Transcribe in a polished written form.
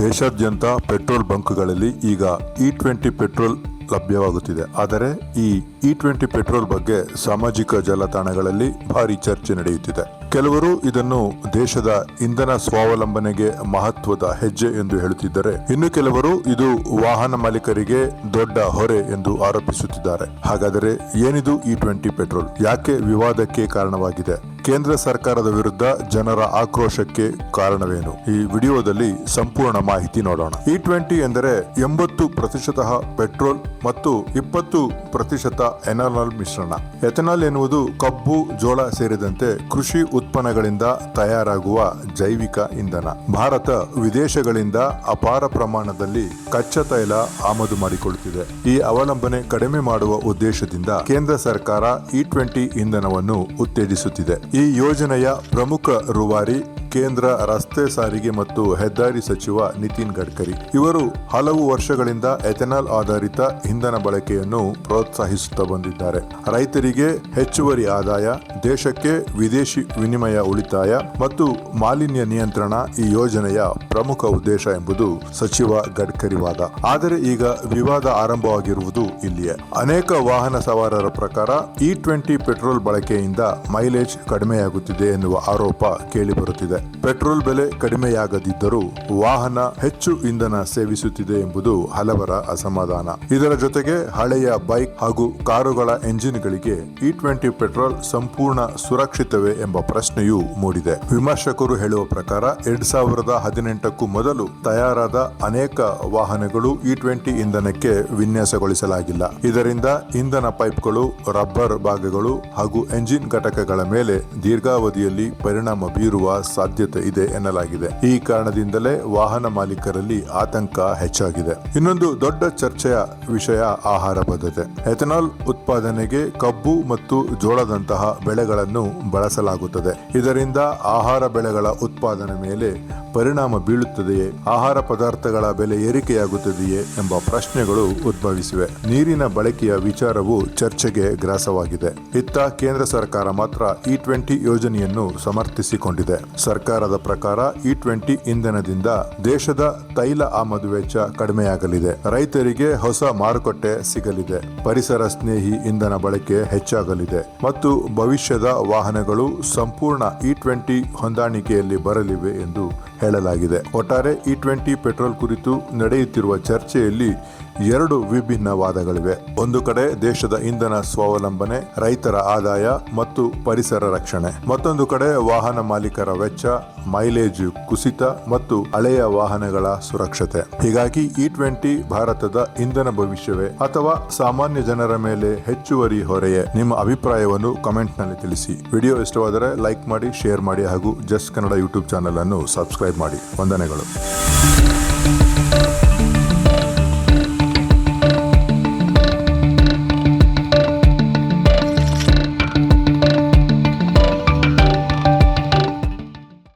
ದೇಶಾದ್ಯಂತ ಪೆಟ್ರೋಲ್ ಬಂಕ್ಗಳಲ್ಲಿ ಈಗ E20 petrol ಲಭ್ಯವಾಗುತ್ತಿದೆ. ಆದರೆ ಈ E20 ಪೆಟ್ರೋಲ್ ಬಗ್ಗೆ ಸಾಮಾಜಿಕ ಜಾಲತಾಣಗಳಲ್ಲಿ ಭಾರಿ ಚರ್ಚೆ ನಡೆಯುತ್ತಿದೆ. ಕೆಲವರು ಇದನ್ನು ದೇಶದ ಇಂಧನ ಸ್ವಾವಲಂಬನೆಗೆ ಮಹತ್ವದ ಹೆಜ್ಜೆ ಎಂದು ಹೇಳುತ್ತಿದ್ದರೆ, ಇನ್ನು ಕೆಲವರು ಇದು ವಾಹನ ಮಾಲೀಕರಿಗೆ ದೊಡ್ಡ ಹೊರೆ ಎಂದು ಆರೋಪಿಸುತ್ತಿದ್ದಾರೆ. ಹಾಗಾದರೆ ಏನಿದು E20 ಪೆಟ್ರೋಲ್? ಯಾಕೆ ವಿವಾದಕ್ಕೆ ಕಾರಣವಾಗಿದೆ? ಕೇಂದ್ರ ಸರ್ಕಾರದ ವಿರುದ್ಧ ಜನರ ಆಕ್ರೋಶಕ್ಕೆ ಕಾರಣವೇನು? ಈ ವಿಡಿಯೋದಲ್ಲಿ ಸಂಪೂರ್ಣ ಮಾಹಿತಿ ನೋಡೋಣ. E20 ಎಂದರೆ 80% ಪೆಟ್ರೋಲ್ ಮತ್ತು 20% ಎಥನಾಲ್ ಮಿಶ್ರಣ. ಎಥನಾಲ್ ಎನ್ನುವುದು ಕಬ್ಬು, ಜೋಳ ಸೇರಿದಂತೆ ಕೃಷಿ ಉತ್ಪನ್ನಗಳಿಂದ ತಯಾರಾಗುವ ಜೈವಿಕ ಇಂಧನ. ಭಾರತ ವಿದೇಶಗಳಿಂದ ಅಪಾರ ಪ್ರಮಾಣದಲ್ಲಿ ಕಚ್ಚಾ ತೈಲ ಆಮದು ಮಾಡಿಕೊಳ್ಳುತ್ತಿದೆ. ಈ ಅವಲಂಬನೆ ಕಡಿಮೆ ಮಾಡುವ ಉದ್ದೇಶದಿಂದ ಕೇಂದ್ರ ಸರ್ಕಾರ E20 ಇಂಧನವನ್ನು ಉತ್ತೇಜಿಸುತ್ತಿದೆ. ಈ ಯೋಜನೆಯ ಪ್ರಮುಖ ರೂವಾರಿ ಕೇಂದ್ರ ರಸ್ತೆ ಸಾರಿಗೆ ಮತ್ತು ಹೆದ್ದಾರಿ ಸಚಿವ ನಿತಿನ್ ಗಡ್ಕರಿ. ಇವರು ಹಲವು ವರ್ಷಗಳಿಂದ ಎಥೆನಾಲ್ ಆಧಾರಿತ ಇಂಧನ ಬಳಕೆಯನ್ನು ಪ್ರೋತ್ಸಾಹಿಸುತ್ತಾ ಬಂದಿದ್ದಾರೆ. ರೈತರಿಗೆ ಹೆಚ್ಚುವರಿ ಆದಾಯ, ದೇಶಕ್ಕೆ ವಿದೇಶಿ ವಿನಿಮಯ ಉಳಿತಾಯ ಮತ್ತು ಮಾಲಿನ್ಯ ನಿಯಂತ್ರಣ ಈ ಯೋಜನೆಯ ಪ್ರಮುಖ ಉದ್ದೇಶ ಎಂಬುದು ಸಚಿವ ಗಡ್ಕರಿ ವಾದ. ಆದರೆ ಈಗ ವಿವಾದ ಆರಂಭವಾಗಿರುವುದು ಇಲ್ಲಿಯೇ. ಅನೇಕ ವಾಹನ ಸವಾರರ ಪ್ರಕಾರ E20 ಪೆಟ್ರೋಲ್ ಬಳಕೆಯಿಂದ ಮೈಲೇಜ್ ಕಡಿಮೆಯಾಗುತ್ತಿದೆ ಎನ್ನುವ ಆರೋಪ ಕೇಳಿಬರುತ್ತಿದೆ. ಪೆಟ್ರೋಲ್ ಬೆಲೆ ಕಡಿಮೆಯಾಗದಿದ್ದರೂ ವಾಹನ ಹೆಚ್ಚು ಇಂಧನ ಸೇವಿಸುತ್ತಿದೆ ಎಂಬುದು ಹಲವರ ಅಸಮಾಧಾನ. ಇದರ ಜೊತೆಗೆ ಹಳೆಯ ಬೈಕ್ ಹಾಗೂ ಕಾರುಗಳ ಎಂಜಿನ್ಗಳಿಗೆ E20 ಪೆಟ್ರೋಲ್ ಸಂಪೂರ್ಣ ಸುರಕ್ಷಿತವೇ ಎಂಬ ಪ್ರಶ್ನೆಯೂ ಮೂಡಿದೆ. ವಿಮರ್ಶಕರು ಹೇಳುವ ಪ್ರಕಾರ 2018ಕ್ಕೂ ಮೊದಲು ತಯಾರಾದ ಅನೇಕ ವಾಹನಗಳು E20 ಇಂಧನಕ್ಕೆ ವಿನ್ಯಾಸಗೊಳಿಸಲಾಗಿಲ್ಲ. ಇದರಿಂದ ಇಂಧನ ಪೈಪ್ಗಳು, ರಬ್ಬರ್ ಭಾಗಗಳು ಹಾಗೂ ಎಂಜಿನ್ ಘಟಕಗಳ ಮೇಲೆ ದೀರ್ಘಾವಧಿಯಲ್ಲಿ ಪರಿಣಾಮ ಬೀರುವ ಸಾಧ್ಯತೆ ಇದೆ ಎನ್ನಲಾಗಿದೆ. ಈ ಕಾರಣದಿಂದಲೇ ವಾಹನ ಮಾಲೀಕರಲ್ಲಿ ಆತಂಕ ಹೆಚ್ಚಾಗಿದೆ. ಇನ್ನೊಂದು ದೊಡ್ಡ ಚರ್ಚೆಯ ವಿಷಯ ಆಹಾರ ಭದ್ರತೆ. ಎಥೆನಾಲ್ ಉತ್ಪಾದನೆಗೆ ಕಬ್ಬು ಮತ್ತು ಜೋಳದಂತಹ ಬೆಳೆಗಳನ್ನು ಬಳಸಲಾಗುತ್ತದೆ. ಇದರಿಂದ ಆಹಾರ ಬೆಳೆಗಳ ಉತ್ಪಾದನೆ ಮೇಲೆ ಪರಿಣಾಮ ಬೀಳುತ್ತದೆಯೇ? ಆಹಾರ ಪದಾರ್ಥಗಳ ಬೆಲೆ ಏರಿಕೆಯಾಗುತ್ತದೆಯೇ ಎಂಬ ಪ್ರಶ್ನೆಗಳು ಉದ್ಭವಿಸಿವೆ. ನೀರಿನ ಬಳಕೆಯ ವಿಚಾರವು ಚರ್ಚೆಗೆ ಗ್ರಾಸವಾಗಿದೆ. ಇತ್ತ ಕೇಂದ್ರ ಸರ್ಕಾರ ಮಾತ್ರ E20 ಯೋಜನೆಯನ್ನು ಸಮರ್ಥಿಸಿಕೊಂಡಿದೆ. ಸರ್ಕಾರದ ಪ್ರಕಾರ E20 ಇಂಧನದಿಂದ ದೇಶದ ತೈಲ ಆಮದು ವೆಚ್ಚ ಕಡಿಮೆಯಾಗಲಿದೆ, ರೈತರಿಗೆ ಹೊಸ ಮಾರುಕಟ್ಟೆ ಸಿಗಲಿದೆ, ಪರಿಸರ ಸ್ನೇಹಿ ಇಂಧನ ಬಳಕೆ ಹೆಚ್ಚಾಗಲಿದೆ ಮತ್ತು ಭವಿಷ್ಯದ ವಾಹನಗಳು ಸಂಪೂರ್ಣ E20 ಹೊಂದಾಣಿಕೆಯಲ್ಲಿ ಬರಲಿವೆ ಎಂದು ಹೇಳಲಾಗಿದೆ. ಒಟ್ಟಾರೆ E20 ಪೆಟ್ರೋಲ್ ಕುರಿತು ನಡೆಯುತ್ತಿರುವ ಚರ್ಚೆಯಲ್ಲಿ ಎರಡು ವಿಭಿನ್ನ ವಾದಗಳಿವೆ. ಒಂದು ಕಡೆ ದೇಶದ ಇಂಧನ ಸ್ವಾವಲಂಬನೆ, ರೈತರ ಆದಾಯ ಮತ್ತು ಪರಿಸರ ರಕ್ಷಣೆ. ಮತ್ತೊಂದು ಕಡೆ ವಾಹನ ಮಾಲೀಕರ ವೆಚ್ಚ, ಮೈಲೇಜ್ ಕುಸಿತ ಮತ್ತು ಹಳೆಯ ವಾಹನಗಳ ಸುರಕ್ಷತೆ. ಹೀಗಾಗಿ E20 ಭಾರತದ ಇಂಧನ ಭವಿಷ್ಯವೇ ಅಥವಾ ಸಾಮಾನ್ಯ ಜನರ ಮೇಲೆ ಹೆಚ್ಚುವರಿ ಹೊರೆಯೇ? ನಿಮ್ಮ ಅಭಿಪ್ರಾಯವನ್ನು ಕಮೆಂಟ್ ನಲ್ಲಿ ತಿಳಿಸಿ. ವಿಡಿಯೋ ಇಷ್ಟವಾದರೆ ಲೈಕ್ ಮಾಡಿ, ಶೇರ್ ಮಾಡಿ ಹಾಗೂ ಜಸ್ಟ್ ಕನ್ನಡ ಯೂಟ್ಯೂಬ್ ಚಾನೆಲ್ ಅನ್ನು ಸಬ್ಸ್ಕ್ರೈಬ್ ಮಾಡಿ. ವಂದನೆಗಳು.